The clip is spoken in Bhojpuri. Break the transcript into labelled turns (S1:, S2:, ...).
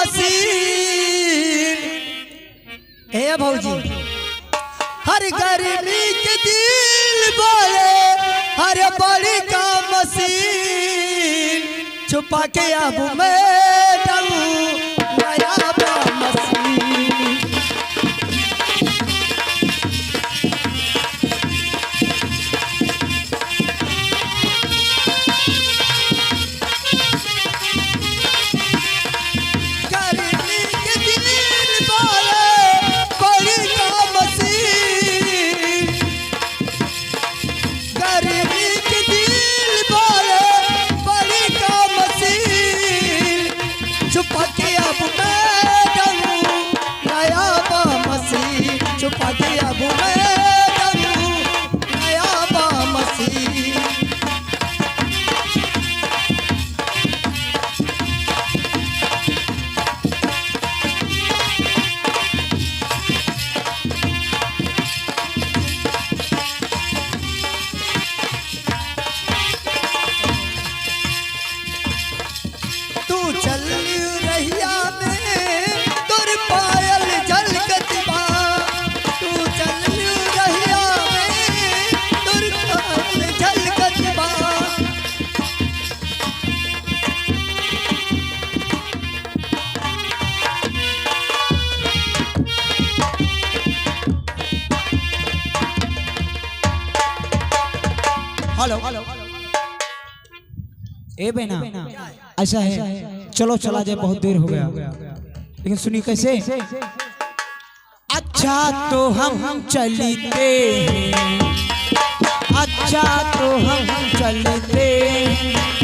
S1: मसीन। हे भौजी हर गर्मी के दिल बोले हर बड़ी का मसीन छुपा के अब मैडम नया बा मसीन। गर्मी के दिल बोले बड़ी का मसीन गर्मी के दिल बोले बड़ी का मसीन छुपा के अब मैडम नया बा मसीन छुपा के अब मैडम नया बा मसीन। तू चल रहिया में तुर पायल झलकत बा तू चल रहिया में तुर पायल झलकत बा।
S2: हेलो ए बहना ऐसा है चलो चला जाए बहुत देर हो गया लेकिन सुनिए कैसे। अच्छा तो हम चलते हैं अच्छा तो हम चलते हैं